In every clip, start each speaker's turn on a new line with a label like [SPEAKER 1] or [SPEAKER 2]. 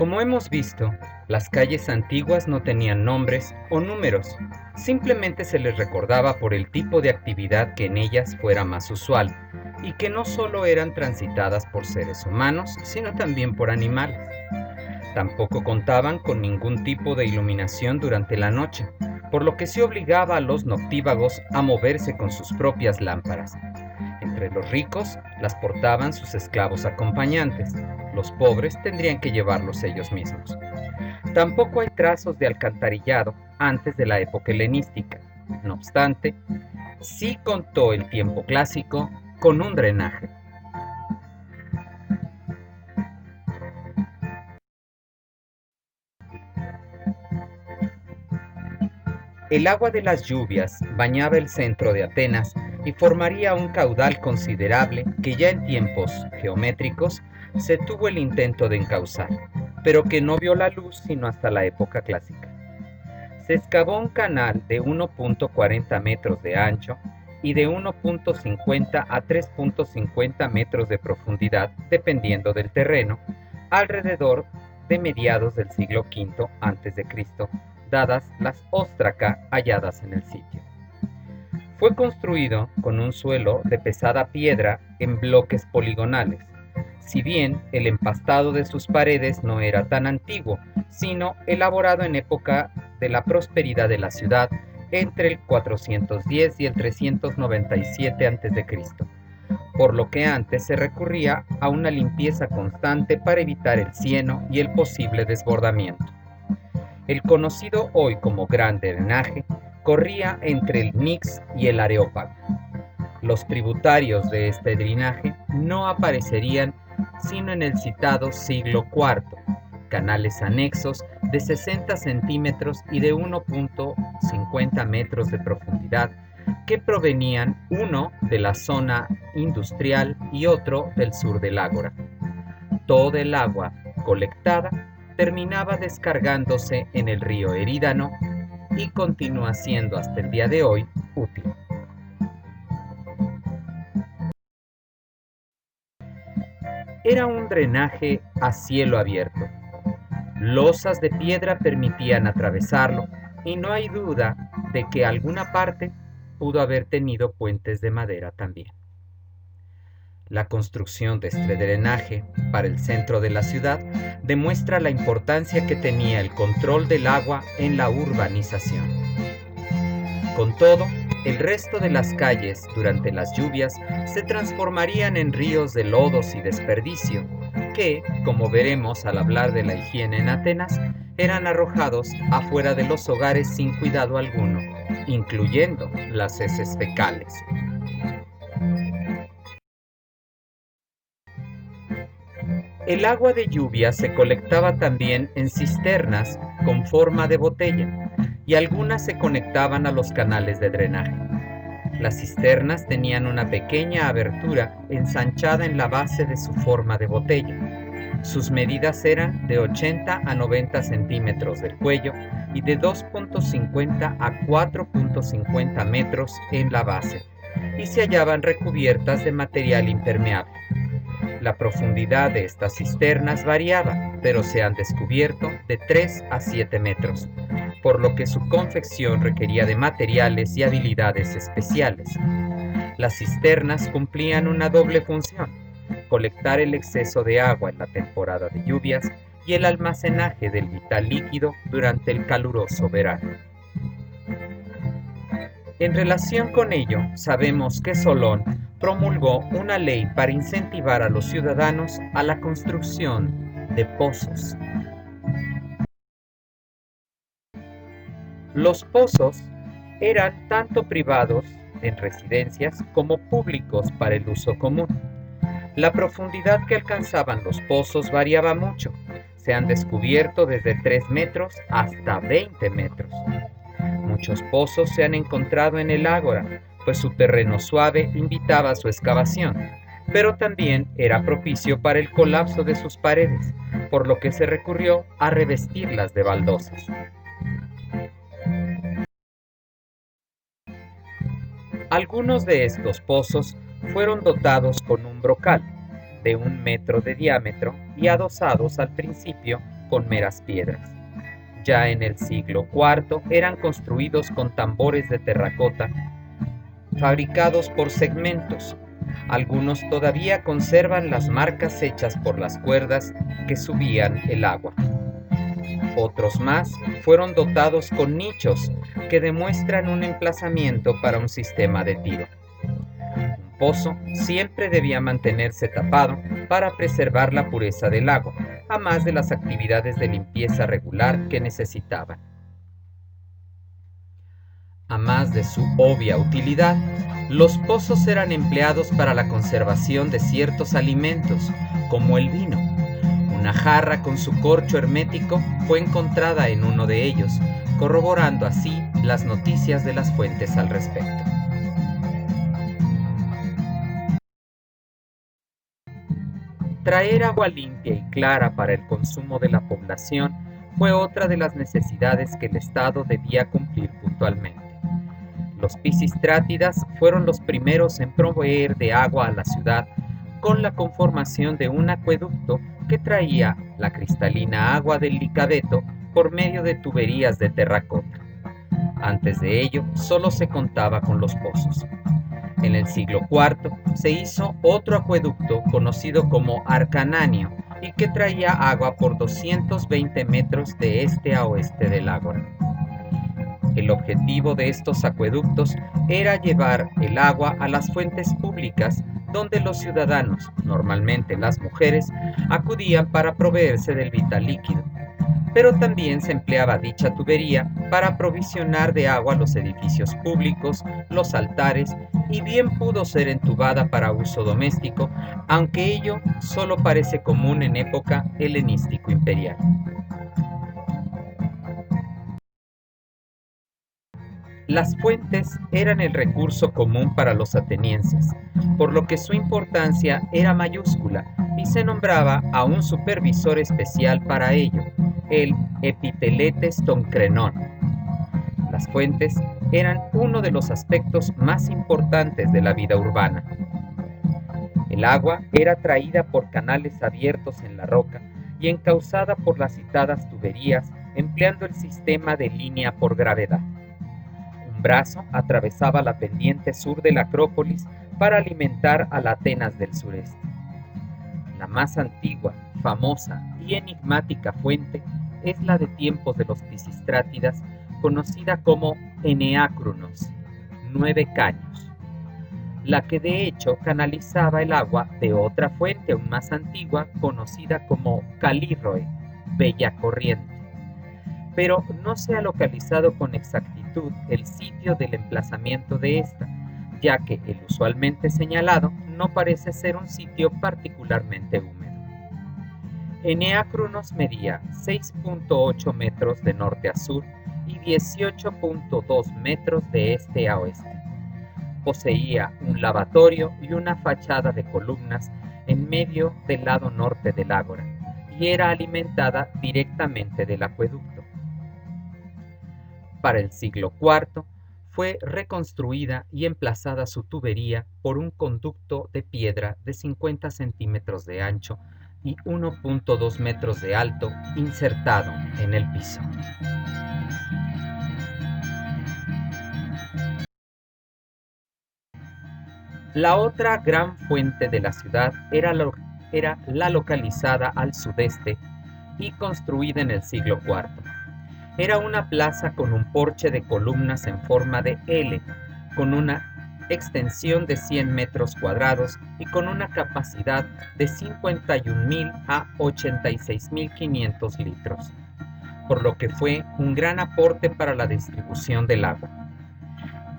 [SPEAKER 1] Como hemos visto, las calles antiguas no tenían nombres o números, simplemente se les recordaba por el tipo de actividad que en ellas fuera más usual, y que no solo eran transitadas por seres humanos, sino también por animales. Tampoco contaban con ningún tipo de iluminación durante la noche, por lo que se obligaba a los noctívagos a moverse con sus propias lámparas. Entre los ricos las portaban sus esclavos acompañantes, los pobres tendrían que llevarlos ellos mismos. Tampoco hay trazos de alcantarillado antes de la época helenística. No obstante, sí contó el tiempo clásico con un drenaje. El agua de las lluvias bañaba el centro de Atenas y formaría un caudal considerable que ya en tiempos geométricos se tuvo el intento de encauzar, pero que no vio la luz sino hasta la época clásica. Se excavó un canal de 1.40 metros de ancho y de 1.50 a 3.50 metros de profundidad, dependiendo del terreno, alrededor de mediados del siglo V a.C., dadas las óstraca halladas en el sitio. Fue construido con un suelo de pesada piedra en bloques poligonales, si bien el empastado de sus paredes no era tan antiguo, sino elaborado en época de la prosperidad de la ciudad entre el 410 y el 397 a.C., por lo que antes se recurría a una limpieza constante para evitar el cieno y el posible desbordamiento. El conocido hoy como Gran Drenaje corría entre el Nix y el Areópago. Los tributarios de este drenaje no aparecerían sino en el citado siglo IV, canales anexos de 60 centímetros y de 1.50 metros de profundidad que provenían uno de la zona industrial y otro del sur del ágora. Toda el agua colectada terminaba descargándose en el río Erídano y continúa siendo hasta el día de hoy útil. Era un drenaje a cielo abierto. Losas de piedra permitían atravesarlo y no hay duda de que alguna parte pudo haber tenido puentes de madera también. La construcción de este drenaje para el centro de la ciudad demuestra la importancia que tenía el control del agua en la urbanización. Con todo, el resto de las calles durante las lluvias se transformarían en ríos de lodos y desperdicio, que, como veremos al hablar de la higiene en Atenas, eran arrojados afuera de los hogares sin cuidado alguno, incluyendo las heces fecales. El agua de lluvia se colectaba también en cisternas con forma de botella y algunas se conectaban a los canales de drenaje. Las cisternas tenían una pequeña abertura ensanchada en la base de su forma de botella. Sus medidas eran de 80 a 90 centímetros del cuello y de 2.50 a 4.50 metros en la base, y se hallaban recubiertas de material impermeable. La profundidad de estas cisternas variaba, pero se han descubierto de 3 a 7 metros, por lo que su confección requería de materiales y habilidades especiales. Las cisternas cumplían una doble función: colectar el exceso de agua en la temporada de lluvias y el almacenaje del vital líquido durante el caluroso verano. En relación con ello, sabemos que Solón promulgó una ley para incentivar a los ciudadanos a la construcción de pozos. Los pozos eran tanto privados en residencias como públicos para el uso común. La profundidad que alcanzaban los pozos variaba mucho. Se han descubierto desde 3 metros hasta 20 metros. Muchos pozos se han encontrado en el ágora, pues su terreno suave invitaba a su excavación, pero también era propicio para el colapso de sus paredes, por lo que se recurrió a revestirlas de baldosas. Algunos de estos pozos fueron dotados con un brocal de 1 metro de diámetro y adosados al principio con meras piedras. Ya en el siglo IV eran construidos con tambores de terracota fabricados por segmentos. Algunos todavía conservan las marcas hechas por las cuerdas que subían el agua. Otros más fueron dotados con nichos que demuestran un emplazamiento para un sistema de tiro. Un pozo siempre debía mantenerse tapado para preservar la pureza del agua, a más de las actividades de limpieza regular que necesitaban. A más de su obvia utilidad, los pozos eran empleados para la conservación de ciertos alimentos, como el vino. Una jarra con su corcho hermético fue encontrada en uno de ellos, corroborando así las noticias de las fuentes al respecto. Traer agua limpia y clara para el consumo de la población fue otra de las necesidades que el Estado debía cumplir puntualmente. Los Pisistrátidas fueron los primeros en proveer de agua a la ciudad con la conformación de un acueducto que traía la cristalina agua del Licaveto por medio de tuberías de terracota. Antes de ello, solo se contaba con los pozos. En el siglo IV se hizo otro acueducto conocido como Arcananio y que traía agua por 220 metros de este a oeste del ágora. El objetivo de estos acueductos era llevar el agua a las fuentes públicas donde los ciudadanos, normalmente las mujeres, acudían para proveerse del vital líquido. Pero también se empleaba dicha tubería para aprovisionar de agua los edificios públicos, los altares, y bien pudo ser entubada para uso doméstico, aunque ello solo parece común en época helenístico imperial. Las fuentes eran el recurso común para los atenienses, por lo que su importancia era mayúscula y se nombraba a un supervisor especial para ello, el Epiteletes Toncrenón. Las fuentes eran uno de los aspectos más importantes de la vida urbana. El agua era traída por canales abiertos en la roca y encauzada por las citadas tuberías empleando el sistema de línea por gravedad. Un brazo atravesaba la pendiente sur de la Acrópolis para alimentar a la Atenas del sureste. La más antigua, famosa y enigmática fuente es la de tiempos de los Pisistrátidas, conocida como Eneacrunos, 9 caños, la que de hecho canalizaba el agua de otra fuente aún más antigua conocida como Calírroe, Bella Corriente. Pero no se ha localizado con exactitud el sitio del emplazamiento de esta, ya que el usualmente señalado no parece ser un sitio particularmente húmedo. Eneacrunos medía 6.8 metros de norte a sur y 18.2 metros de este a oeste. Poseía un lavatorio y una fachada de columnas en medio del lado norte del ágora, y era alimentada directamente del acueducto. Para el siglo IV fue reconstruida y emplazada su tubería por un conducto de piedra de 50 centímetros de ancho y 1.2 metros de alto insertado en el piso. La otra gran fuente de la ciudad era la localizada al sudeste y construida en el siglo IV. Era una plaza con un porche de columnas en forma de L, con una extensión de 100 metros cuadrados y con una capacidad de 51.000 a 86.500 litros, por lo que fue un gran aporte para la distribución del agua.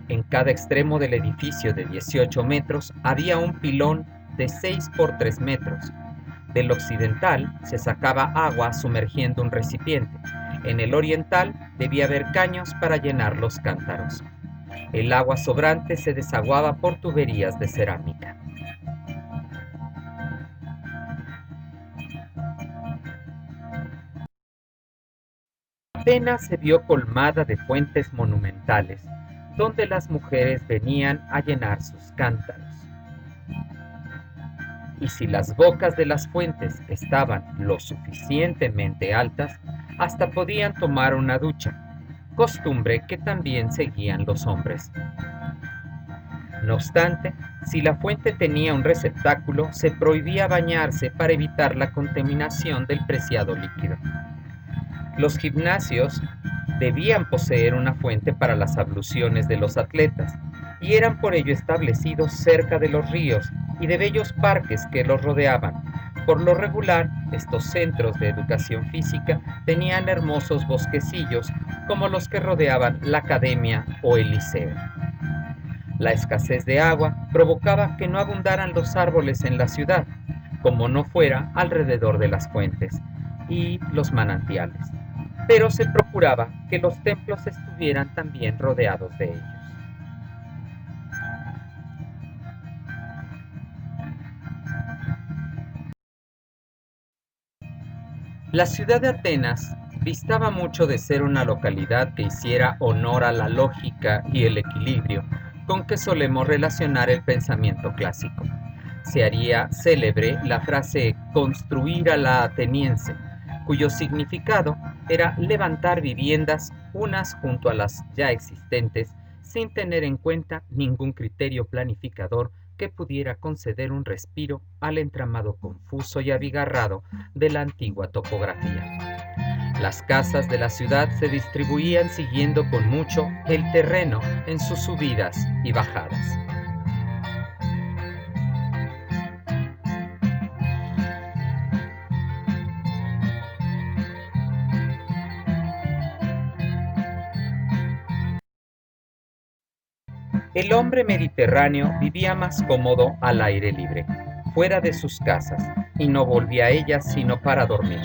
[SPEAKER 1] En cada extremo del edificio de 18 metros había un pilón de 6 por 3 metros. Del occidental se sacaba agua sumergiendo un recipiente. En el oriental debía haber caños para llenar los cántaros. El agua sobrante se desaguaba por tuberías de cerámica. Atenas se vio colmada de fuentes monumentales, donde las mujeres venían a llenar sus cántaros. y si las bocas de las fuentes estaban lo suficientemente altas, hasta podían tomar una ducha, costumbre que también seguían los hombres. No obstante, si la fuente tenía un receptáculo, se prohibía bañarse para evitar la contaminación del preciado líquido. Los gimnasios debían poseer una fuente para las abluciones de los atletas y eran por ello establecidos cerca de los ríos y de bellos parques que los rodeaban. Por lo regular, estos centros de educación física tenían hermosos bosquecillos como los que rodeaban la academia o el liceo. La escasez de agua provocaba que no abundaran los árboles en la ciudad, como no fuera alrededor de las fuentes y los manantiales, pero se procuraba que los templos estuvieran también rodeados de ellos. La ciudad de Atenas distaba mucho de ser una localidad que hiciera honor a la lógica y el equilibrio con que solemos relacionar el pensamiento clásico. Se haría célebre la frase construir a la ateniense, cuyo significado era levantar viviendas unas junto a las ya existentes sin tener en cuenta ningún criterio planificador que pudiera conceder un respiro al entramado confuso y abigarrado de la antigua topografía. Las casas de la ciudad se distribuían siguiendo con mucho el terreno en sus subidas y bajadas. El hombre mediterráneo vivía más cómodo al aire libre, fuera de sus casas, y no volvía a ellas sino para dormir.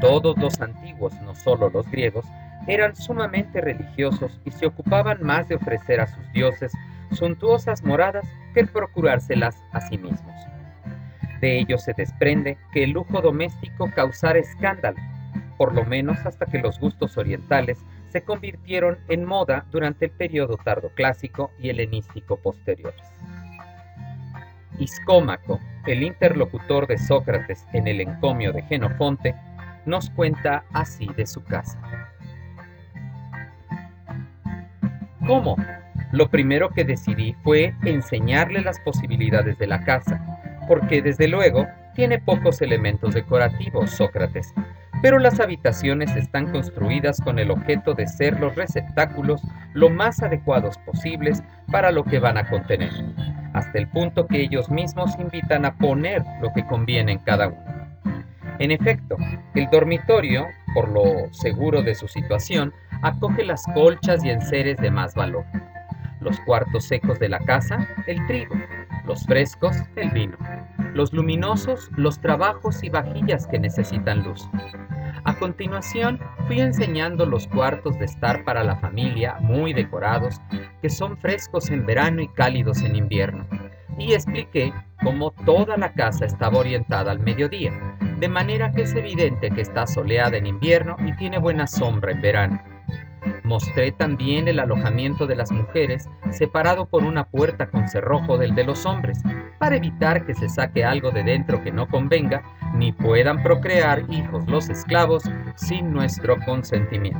[SPEAKER 1] Todos los antiguos, no solo los griegos, eran sumamente religiosos y se ocupaban más de ofrecer a sus dioses suntuosas moradas que el procurárselas a sí mismos. De ello se desprende que el lujo doméstico causara escándalo, por lo menos hasta que los gustos orientales se convirtieron en moda durante el periodo tardoclásico y helenístico posteriores. Iscómaco, el interlocutor de Sócrates en el encomio de Jenofonte, nos cuenta así de su casa. ¿Cómo? Lo primero que decidí fue enseñarle las posibilidades de la casa, porque desde luego tiene pocos elementos decorativos, Sócrates, pero las habitaciones están construidas con el objeto de ser los receptáculos lo más adecuados posibles para lo que van a contener, hasta el punto que ellos mismos invitan a poner lo que conviene en cada uno. En efecto, el dormitorio, por lo seguro de su situación, acoge las colchas y enseres de más valor. Los cuartos secos de la casa, el trigo. Los frescos, el vino. Los luminosos, los trabajos y vajillas que necesitan luz. A continuación, fui enseñando los cuartos de estar para la familia, muy decorados, que son frescos en verano y cálidos en invierno. Y expliqué cómo toda la casa estaba orientada al mediodía, de manera que es evidente que está soleada en invierno y tiene buena sombra en verano. Mostré también el alojamiento de las mujeres, separado por una puerta con cerrojo del de los hombres, para evitar que se saque algo de dentro que no convenga, ni puedan procrear hijos los esclavos sin nuestro consentimiento.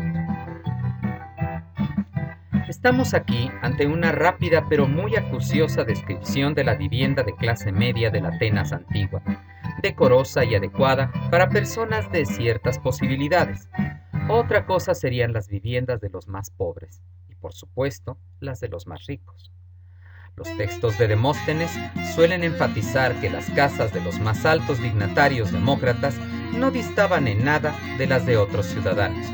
[SPEAKER 1] Estamos aquí ante una rápida pero muy acuciosa descripción de la vivienda de clase media de la Atenas antigua, decorosa y adecuada para personas de ciertas posibilidades. Otra cosa serían las viviendas de los más pobres y, por supuesto, las de los más ricos. Los textos de Demóstenes suelen enfatizar que las casas de los más altos dignatarios demócratas no distaban en nada de las de otros ciudadanos.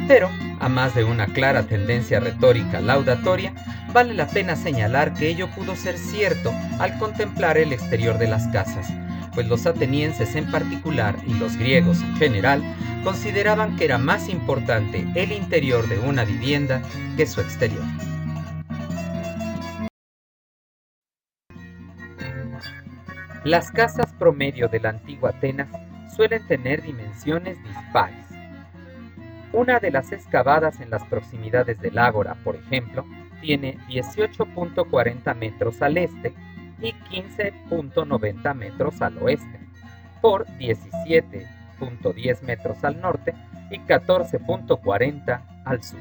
[SPEAKER 1] Pero, a más de una clara tendencia retórica laudatoria, vale la pena señalar que ello pudo ser cierto al contemplar el exterior de las casas, pues los atenienses en particular y los griegos en general consideraban que era más importante el interior de una vivienda que su exterior. Las casas promedio de la antigua Atenas suelen tener dimensiones dispares. Una de las excavadas en las proximidades del Ágora, por ejemplo, tiene 18.40 metros al este y 15.90 metros al oeste, por 17.10 metros al norte y 14.40 al sur.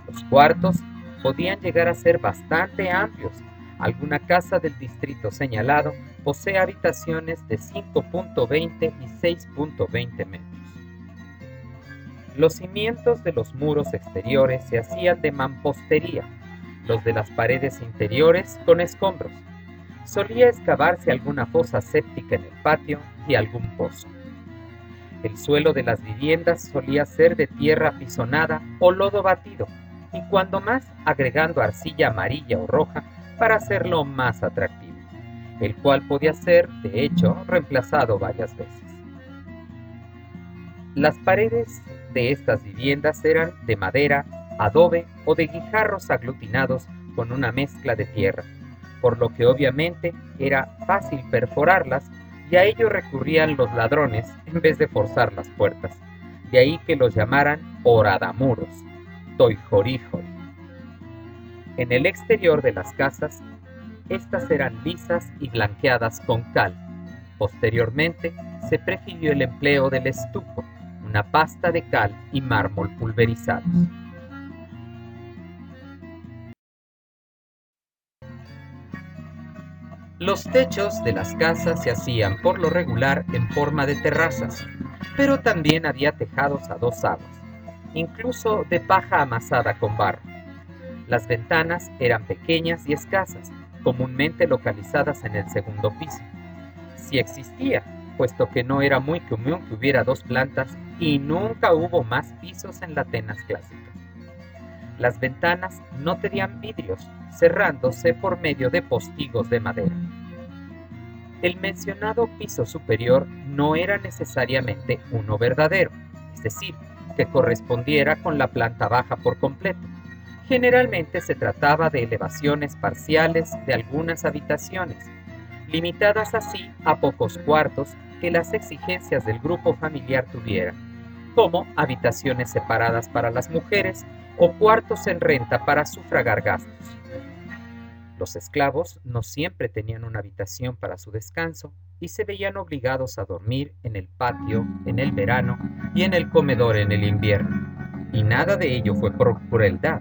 [SPEAKER 1] Los cuartos podían llegar a ser bastante amplios. Alguna casa del distrito señalado posee habitaciones de 5.20 y 6.20 metros. Los cimientos de los muros exteriores se hacían de mampostería, los de las paredes interiores con escombros. Solía excavarse alguna fosa séptica en el patio y algún pozo. El suelo de las viviendas solía ser de tierra pisonada o lodo batido, y cuando más agregando arcilla amarilla o roja para hacerlo más atractivo, el cual podía ser, de hecho, reemplazado varias veces. Las paredes de estas viviendas eran de madera, adobe o de guijarros aglutinados con una mezcla de tierra, por lo que obviamente era fácil perforarlas y a ello recurrían los ladrones en vez de forzar las puertas. De ahí que los llamaran horadamuros, toijorijori. En el exterior de las casas, estas eran lisas y blanqueadas con cal. Posteriormente, se prefirió el empleo del estuco, una pasta de cal y mármol pulverizados. Los techos de las casas se hacían por lo regular en forma de terrazas, pero también había tejados a dos aguas, incluso de paja amasada con barro. Las ventanas eran pequeñas y escasas, comúnmente localizadas en el segundo piso. Si existía, puesto que no era muy común que hubiera dos plantas y nunca hubo más pisos en las Atenas clásicas. Las ventanas no tenían vidrios, cerrándose por medio de postigos de madera. El mencionado piso superior no era necesariamente uno verdadero, es decir, que correspondiera con la planta baja por completo. Generalmente se trataba de elevaciones parciales de algunas habitaciones, limitadas así a pocos cuartos que las exigencias del grupo familiar tuvieran, como habitaciones separadas para las mujeres o cuartos en renta para sufragar gastos. Los esclavos no siempre tenían una habitación para su descanso y se veían obligados a dormir en el patio en el verano y en el comedor en el invierno. Y nada de ello fue por crueldad,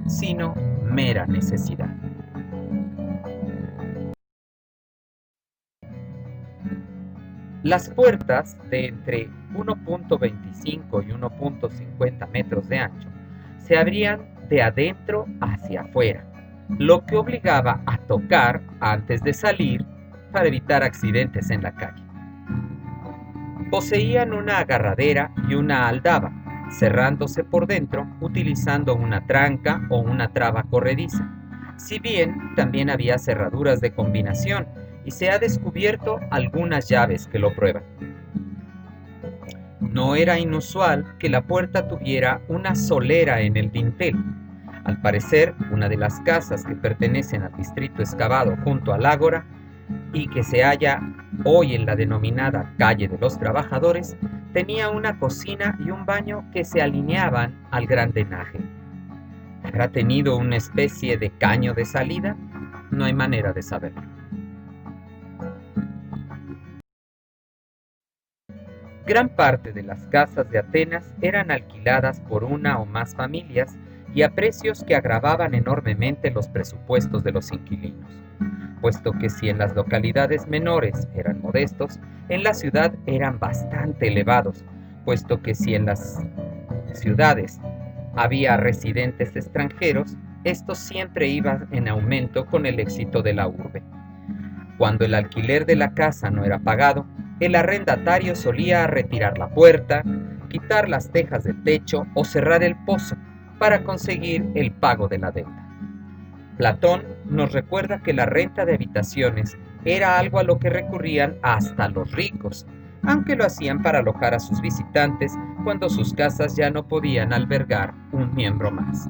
[SPEAKER 1] sino mera necesidad. Las puertas de entre 1.25 y 1.50 metros de ancho se abrían de adentro hacia afuera, lo que obligaba a tocar antes de salir para evitar accidentes en la calle. Poseían una agarradera y una aldaba, cerrándose por dentro utilizando una tranca o una traba corrediza, si bien también había cerraduras de combinación y se ha descubierto algunas llaves que lo prueban. No era inusual que la puerta tuviera una solera en el dintel. Al parecer, una de las casas que pertenecen al distrito excavado junto al ágora y que se halla hoy en la denominada Calle de los Trabajadores, tenía una cocina y un baño que se alineaban al gran drenaje. ¿Habrá tenido una especie de caño de salida? No hay manera de saberlo. Gran parte de las casas de Atenas eran alquiladas por una o más familias y a precios que agravaban enormemente los presupuestos de los inquilinos, puesto que si en las localidades menores eran modestos, en la ciudad eran bastante elevados, puesto que si en las ciudades había residentes extranjeros, estos siempre iban en aumento con el éxito de la urbe. Cuando el alquiler de la casa no era pagado, el arrendatario solía retirar la puerta, quitar las tejas del techo o cerrar el pozo para conseguir el pago de la deuda. Platón nos recuerda que la renta de habitaciones era algo a lo que recurrían hasta los ricos, aunque lo hacían para alojar a sus visitantes cuando sus casas ya no podían albergar un miembro más.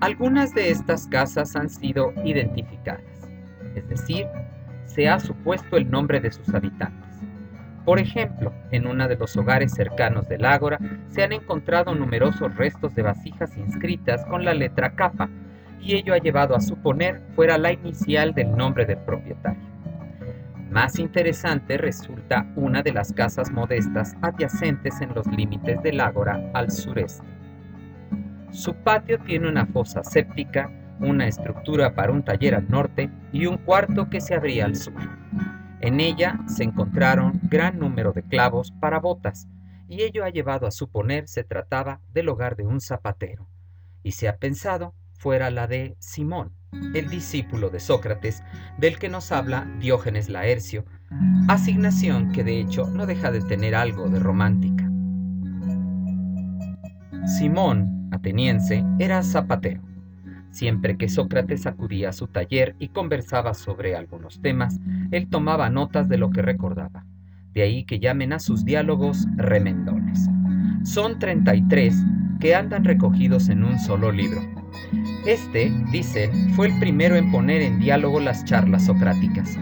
[SPEAKER 1] Algunas de estas casas han sido identificadas, es decir, se ha supuesto el nombre de sus habitantes. Por ejemplo, en uno de los hogares cercanos del ágora se han encontrado numerosos restos de vasijas inscritas con la letra kappa, y ello ha llevado a suponer fuera la inicial del nombre del propietario. Más interesante resulta una de las casas modestas adyacentes en los límites del ágora al sureste. Su patio tiene una fosa séptica, una estructura para un taller al norte y un cuarto que se abría al sur. En ella se encontraron gran número de clavos para botas, y ello ha llevado a suponer se trataba del hogar de un zapatero, y se ha pensado fuera la de Simón, el discípulo de Sócrates, del que nos habla Diógenes Laercio, asignación que de hecho no deja de tener algo de romántica. Simón, ateniense, era zapatero. Siempre que Sócrates acudía a su taller y conversaba sobre algunos temas, él tomaba notas de lo que recordaba. De ahí que llamen a sus diálogos remendones. Son 33 que andan recogidos en un solo libro. Este, dicen, fue el primero en poner en diálogo las charlas socráticas.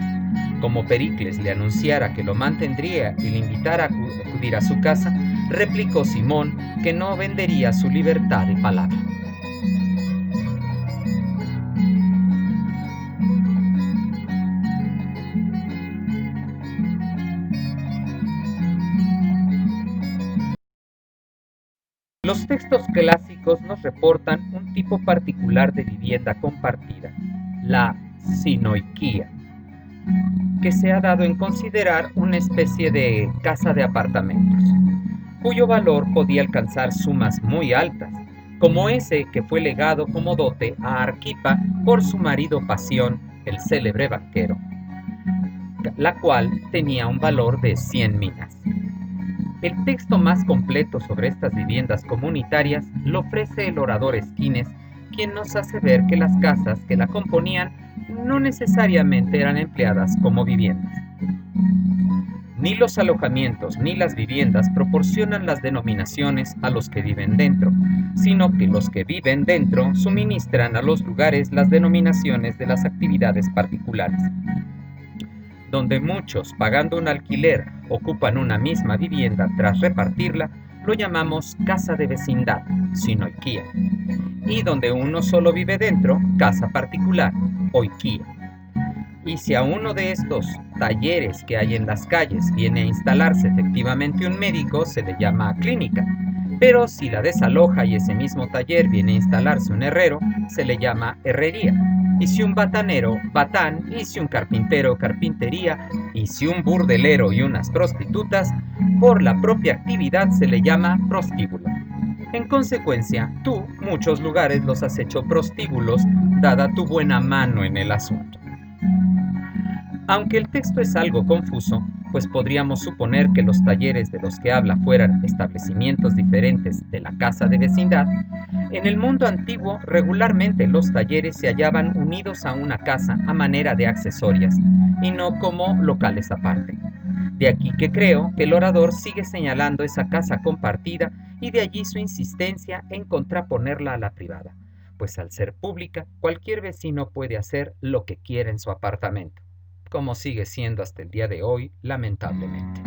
[SPEAKER 1] Como Pericles le anunciara que lo mantendría y le invitara a acudir a su casa, replicó Simón que no vendería su libertad de palabra. Los textos clásicos nos reportan un tipo particular de vivienda compartida, la sinoiquía, que se ha dado en considerar una especie de casa de apartamentos, cuyo valor podía alcanzar sumas muy altas, como ese que fue legado como dote a Arquipa por su marido Pasión, el célebre banquero, la cual tenía un valor de 100 minas. El texto más completo sobre estas viviendas comunitarias lo ofrece el orador Esquines, quien nos hace ver que las casas que la componían no necesariamente eran empleadas como viviendas. Ni los alojamientos ni las viviendas proporcionan las denominaciones a los que viven dentro, sino que los que viven dentro suministran a los lugares las denominaciones de las actividades particulares. Donde muchos, pagando un alquiler, ocupan una misma vivienda tras repartirla, lo llamamos casa de vecindad, sinoiquía. Y donde uno solo vive dentro, casa particular, oiquía. Y si a uno de estos talleres que hay en las calles viene a instalarse efectivamente un médico, se le llama clínica. Pero si la desaloja y ese mismo taller viene a instalarse un herrero, se le llama herrería. Y si un batanero, batán, y si un carpintero, carpintería, y si un burdelero y unas prostitutas, por la propia actividad se le llama prostíbulo. En consecuencia, tú muchos lugares los has hecho prostíbulos, dada tu buena mano en el asunto. Aunque el texto es algo confuso, pues podríamos suponer que los talleres de los que habla fueran establecimientos diferentes de la casa de vecindad, en el mundo antiguo regularmente los talleres se hallaban unidos a una casa a manera de accesorias, y no como locales aparte. De aquí que creo que el orador sigue señalando esa casa compartida y de allí su insistencia en contraponerla a la privada, pues al ser pública cualquier vecino puede hacer lo que quiera en su apartamento, como sigue siendo hasta el día de hoy, lamentablemente.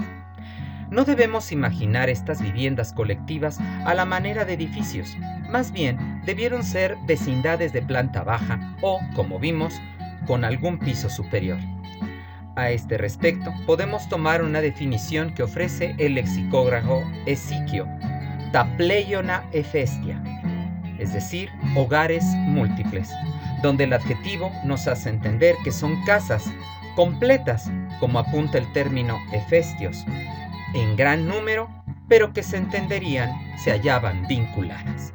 [SPEAKER 1] No debemos imaginar estas viviendas colectivas a la manera de edificios, más bien debieron ser vecindades de planta baja o, como vimos, con algún piso superior. A este respecto, podemos tomar una definición que ofrece el lexicógrafo Esiquio, tapleiona efestia, es decir, hogares múltiples, donde el adjetivo nos hace entender que son casas completas, como apunta el término efestios, en gran número, pero que se entenderían se hallaban vinculadas.